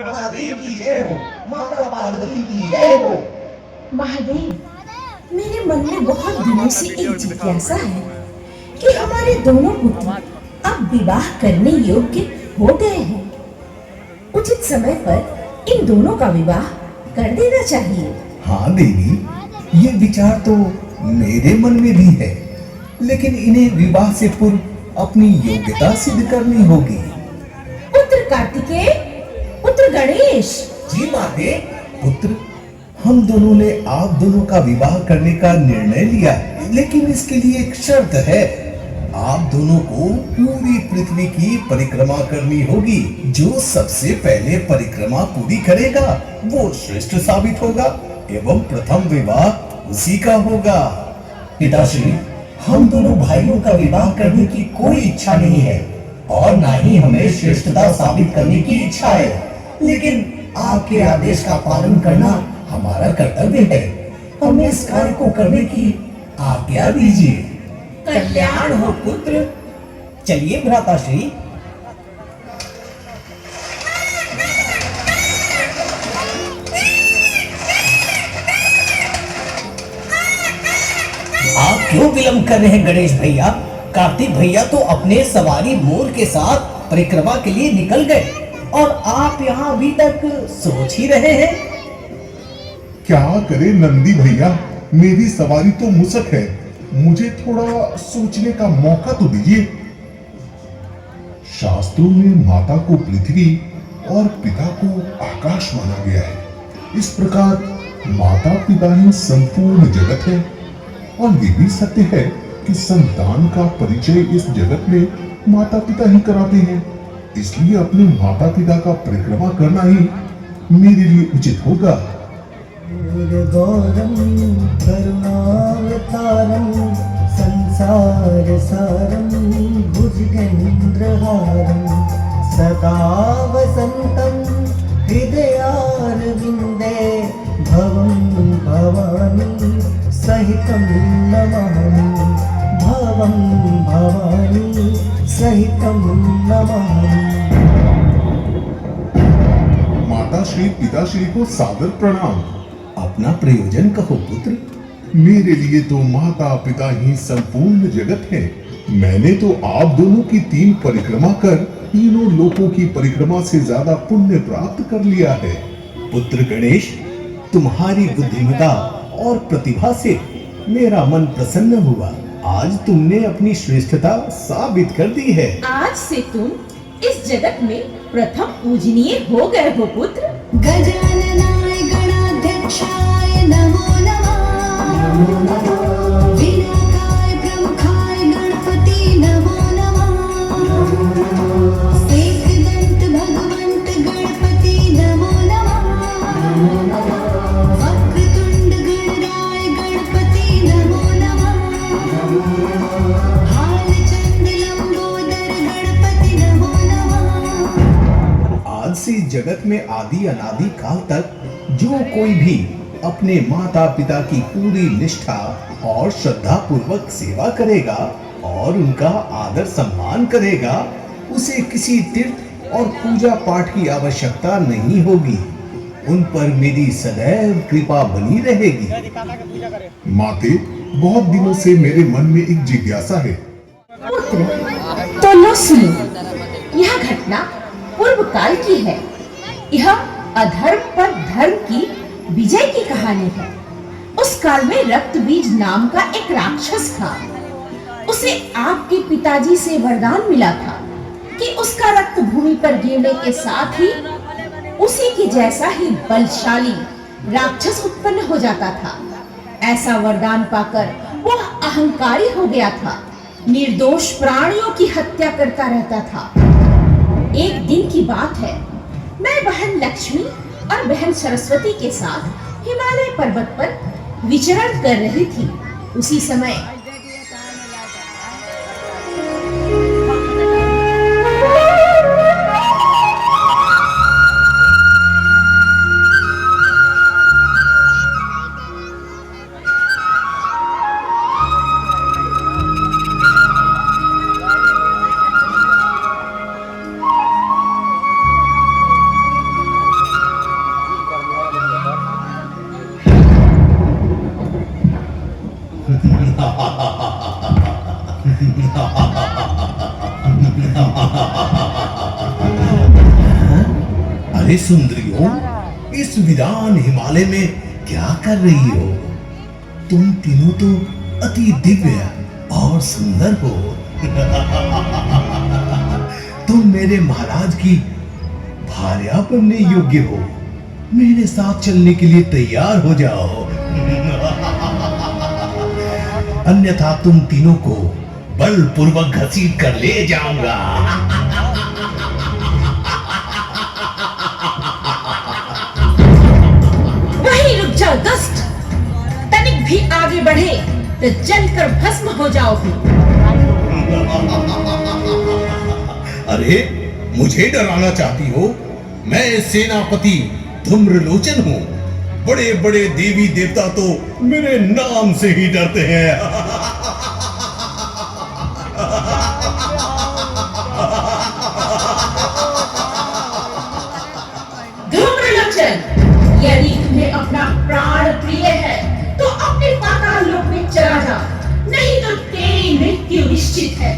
महादेव की जय हो, माता पार्वती की जय हो। महादेव, मेरे मन में बहुत दिनों से एक जिज्ञासा है कि हमारे दोनों पुत्र अब विवाह करने योग्य हो गए हैं। उचित समय पर इन दोनों का विवाह कर देना चाहिए। हाँ देवी, ये विचार तो मेरे मन में भी है, लेकिन इन्हें विवाह से पूर्व अपनी योग्यता सिद्ध करनी होगी। पुत्र कार्तिकेय, पुत्र गणेश। जी माते। पुत्र, हम दोनों ने आप दोनों का विवाह करने का निर्णय लिया, लेकिन इसके लिए एक शर्त है। आप दोनों को पूरी पृथ्वी की परिक्रमा करनी होगी। जो सबसे पहले परिक्रमा पूरी करेगा वो श्रेष्ठ साबित होगा एवं प्रथम विवाह उसी का होगा। पिताश्री, हम दोनों भाइयों का विवाह करने की कोई इच्छा नहीं है और ना ही हमें श्रेष्ठता साबित करने की इच्छा है, लेकिन आपके आदेश का पालन करना हमारा कर्तव्य है। हमें इस कार्य को करने की आज्ञा दीजिए। कल्याण हो पुत्र। चलिए भ्राताश्री। आप क्यों विलंब कर रहे हैं गणेश भैया? कार्तिक भैया तो अपने सवारी मोर के साथ परिक्रमा के लिए निकल गए और आप यहाँ अभी तक सोच ही रहे हैं। क्या करे नंदी भैया, मेरी सवारी तो मुसक है, मुझे थोड़ा सोचने का मौका तो दीजिए। शास्त्रों में माता को पृथ्वी और पिता को आकाश माना गया है। इस प्रकार माता पिता ही संपूर्ण जगत है और ये भी सत्य है कि संतान का परिचय इस जगत में माता पिता ही कराते हैं। इसलिए अपने माता पिता का परिक्रमा करना ही मेरे लिए उचित होगा। गौरम करुणावतारम संसार सारम भुजगेन्द्रहारम सदा वसंतम हृदयारविंदे भवं भवानी सहितं नमामि भवं भवानी सहितं नमामि। माता श्री पिता श्री को सादर प्रणाम। अपना प्रयोजन कहो पुत्र। मेरे लिए तो माता पिता ही संपूर्ण जगत है। मैंने तो आप दोनों की 3 परिक्रमा कर तीनों लोकों की परिक्रमा से ज्यादा पुण्य प्राप्त कर लिया है। पुत्र गणेश, तुम्हारी बुद्धिमत्ता और प्रतिभा से मेरा मन प्रसन्न हुआ। आज तुमने अपनी श्रेष्ठता साबित कर दी है। आज से तुम इस जगत में प्रथम पूजनीय हो गए हो पुत्र। गजाननाय गणाध्यक्षाय नमो नमः। विनायकाय प्रमुखाय गणपति नमो नमः। एकदंत भगवंत गणपति नमो नमः। वक्रतुंड गणराय गणपति नमो नमः। हालचंद लंबोदर गणपति नमो नमः। आज से जगत में आदि अनादि काल तक जो कोई भी अपने माता पिता की पूरी निष्ठा और श्रद्धा पूर्वक सेवा करेगा और उनका आदर सम्मान करेगा, उसे किसी तीर्थ और पूजा पाठ की आवश्यकता नहीं होगी। उन पर मेरी सदैव कृपा बनी रहेगी। माते, बहुत दिनों से मेरे मन में एक जिज्ञासा है। पुत्र, तो लो सुनो। यह घटना पूर्व काल की है। यह अधर्म पर धर्म की विजय की कहानी है। उस काल में रक्तबीज नाम का एक राक्षस था। उसे आपके पिताजी से वरदान मिला था कि उसका रक्त भूमि पर गिरने के साथ ही उसी के जैसा ही बलशाली राक्षस उत्पन्न हो जाता था। ऐसा वरदान पाकर वह अहंकारी हो गया था। निर्दोष प्राणियों की हत्या करता रहता था। एक दिन की बात है, मैं बहन लक्ष्मी और बहन सरस्वती के साथ हिमालय पर्वत पर विचरण कर रही थी। उसी समय अरे सुंदरियों, इस वीरान हिमालय में क्या कर रही हो? तुम तीनों तो अति दिव्य और सुंदर हो। तुम मेरे महाराज की भार्या बनने योग्य हो। मेरे साथ चलने के लिए तैयार हो जाओ। अन्यथा तुम तीनों को बलपूर्वक घसीट कर ले जाऊंगा। वहीं रुक जाओ दुष्ट, तनिक भी आगे बढ़े तो जलकर भस्म हो जाओगे। अरे मुझे डराना चाहती हो? मैं सेनापति धूम्रलोचन हूँ। बड़े बड़े देवी देवता तो मेरे नाम से ही डरते हैं। धूम्रलोचन, यदि तुम्हें अपना प्राण प्रिय है तो अपने पाताल लोक में चला जा, नहीं तो तेरी मृत्यु निश्चित है।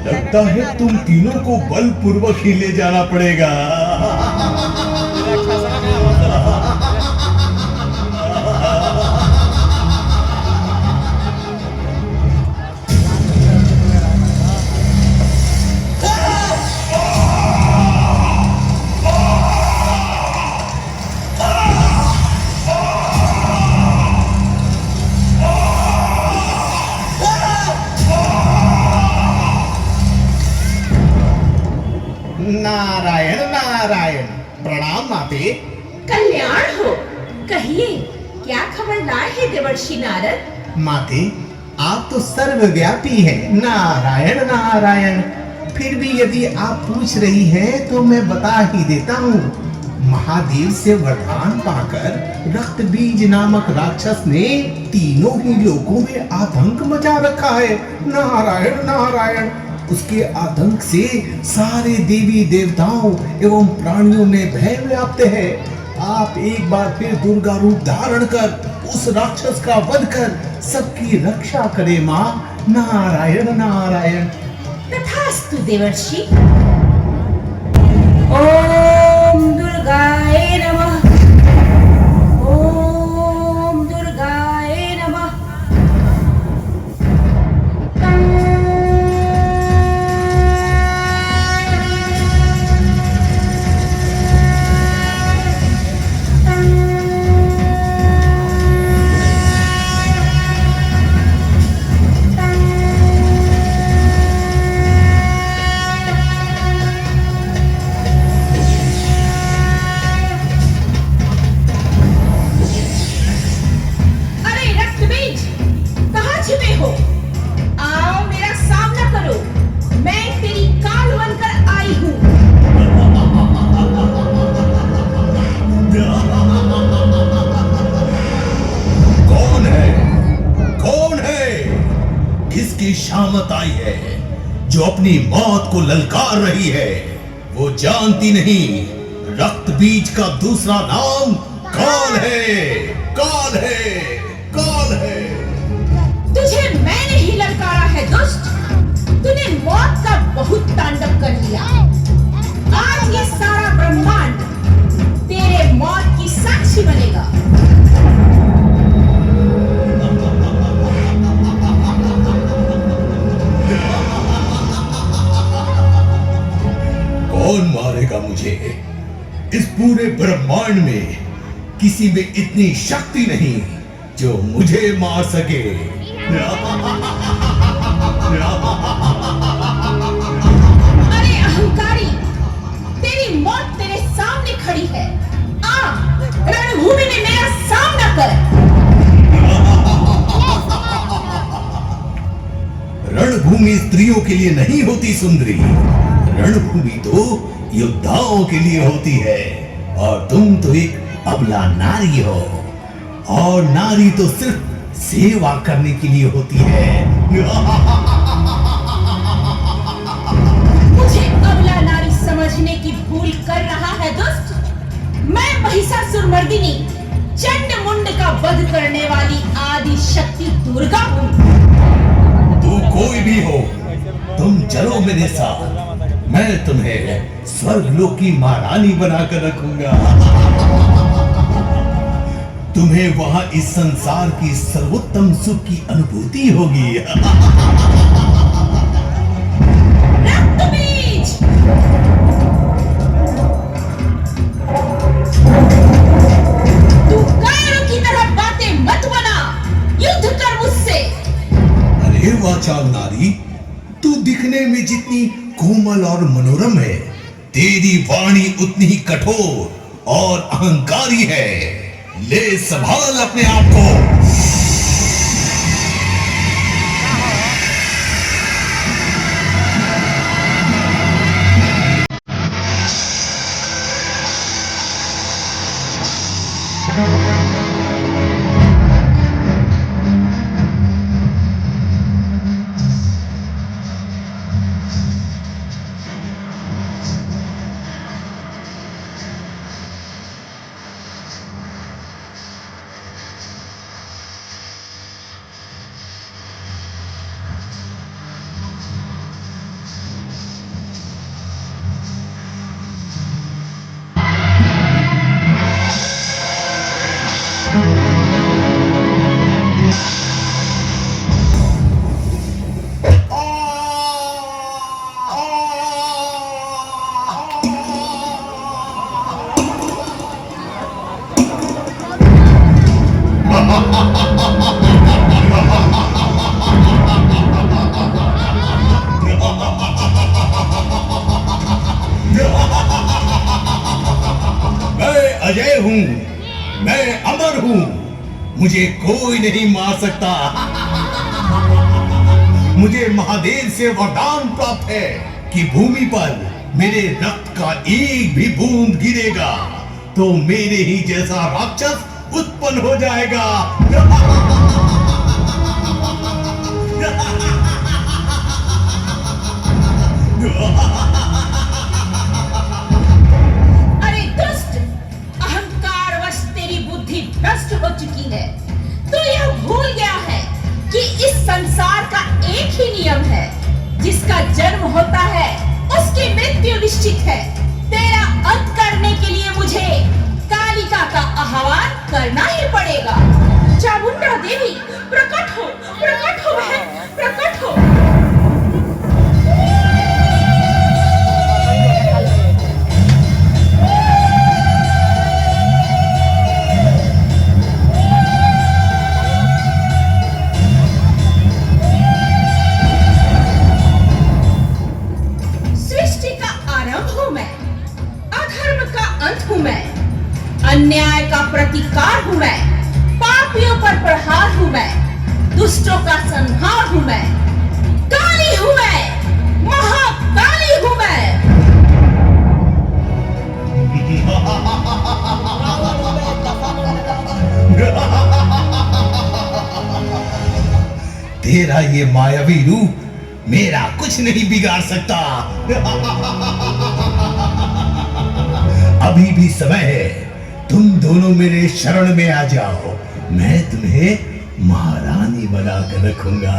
लगता है तुम तीनों को बलपूर्वक ही ले जाना पड़ेगा। नारायण नारायण, प्रणाम माते। कल्याण हो। कहिए, क्या खबर लाए हैं देवर्षि नारद? माते, आप तो सर्वव्यापी हैं। नारायण नारायण। फिर भी यदि आप पूछ रही हैं तो मैं बता ही देता हूँ। महादेव से वरदान पाकर रक्त बीज नामक राक्षस ने तीनों ही लोगों में आतंक मचा रखा है। नारायण नारायण। उसके आतंक से सारे देवी देवताओं एवं प्राणियों में भय व्याप्त है। आप एक बार फिर दुर्गा रूप धारण कर उस राक्षस का वध कर सबकी रक्षा करे माँ। नारायण नारायण। तथास्तु देवर्षि। ओम दुर्गाय नमः। ओम दुर्गाय नमः। शामत आई है जो अपनी मौत को ललकार रही है। वो जानती नहीं रक्त बीज का दूसरा नाम काल है। काल है, काल है। तुझे मैंने ही ललकारा है दुष्ट। तूने मौत का बहुत तांडव कर लिया। आज ये सारा ब्रह्मांड तेरे मौत की साक्षी बनेगा। कौन मारेगा मुझे? इस पूरे ब्रह्मांड में किसी में इतनी शक्ति नहीं जो मुझे मार सके। अरे अहंकारी, तेरी मौत तेरे सामने खड़ी है। आ, रणभूमि में मेरा सामना कर। रणभूमि स्त्रियों के लिए नहीं होती सुंदरी। रणभूमि तो योद्धाओं के लिए होती है। और तुम तो एक अबला नारी हो। और नारी तो सिर्फ सेवा करने के लिए होती है। मुझे अबला नारी समझने की भूल कर रहा है दुष्ट। मैं महिषासुरमर्दिनी चंड मुंड का वध करने वाली आदि शक्ति दुर्गा हूँ। तू कोई भी हो, तुम चलो मेरे साथ। मैं तुम्हें स्वर्गलोक की महारानी बनाकर रखूंगा। तुम्हें वहां इस संसार की सर्वोत्तम सुख की अनुभूति होगी। रक्तबीज! तू कायरों की तरह बातें मत बना, युद्ध कर मुझसे। अरे वाचाल नारी, तू दिखने में जितनी कोमल और मनोरम है, तेरी वाणी उतनी ही कठोर और अहंकारी है। ले संभाल अपने आप को। अजय हूं, मैं अमर हूं, मुझे कोई नहीं मार सकता। मुझे महादेव से वरदान प्राप्त है कि भूमि पर मेरे रक्त का एक भी बूंद गिरेगा तो मेरे ही जैसा राक्षस उत्पन्न हो जाएगा। भ्रष्ट हो चुकी है। तो यह भूल गया है कि इस संसार का एक ही नियम है, जिसका जन्म होता है उसकी मृत्यु निश्चित है। तेरा अंत करने के लिए मुझे कालिका का आह्वान करना ही पड़ेगा। चामुंडा देवी, प्रकट हो बहन, प्रकट हो। अन्याय का प्रतिकार हूं मैं, पापियों पर प्रहार हूं मैं, दुष्टों का संहार हूं मैं, काली हूं मैं, महाकाली हूं मैं। तेरा ये मायावी रूप मेरा कुछ नहीं बिगाड़ सकता। अभी भी समय है, तुम दोनों मेरे शरण में आ जाओ, मैं तुम्हें महारानी बनाकर रखूंगा।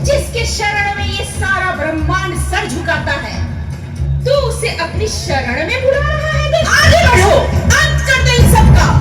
जिसके शरण में ये सारा ब्रह्मांड सर झुकाता है, तू उसे अपनी शरण में बुला रहा है। आगे बढ़ो, अंत कर दे इन सबका।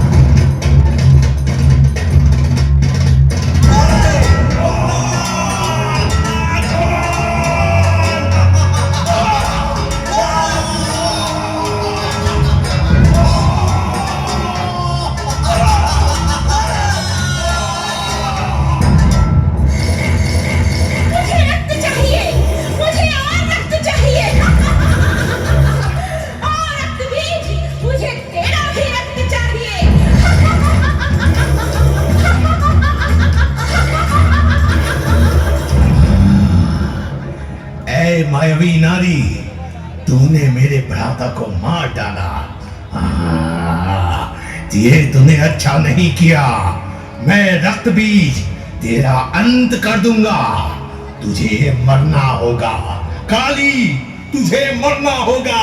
मायावी नारी, तूने मेरे भ्राता को मार डाला। ये तूने अच्छा नहीं किया। मैं रक्त बीज तेरा अंत कर दूंगा। तुझे मरना होगा काली, तुझे मरना होगा।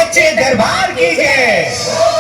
सच्चे दरबार की जय।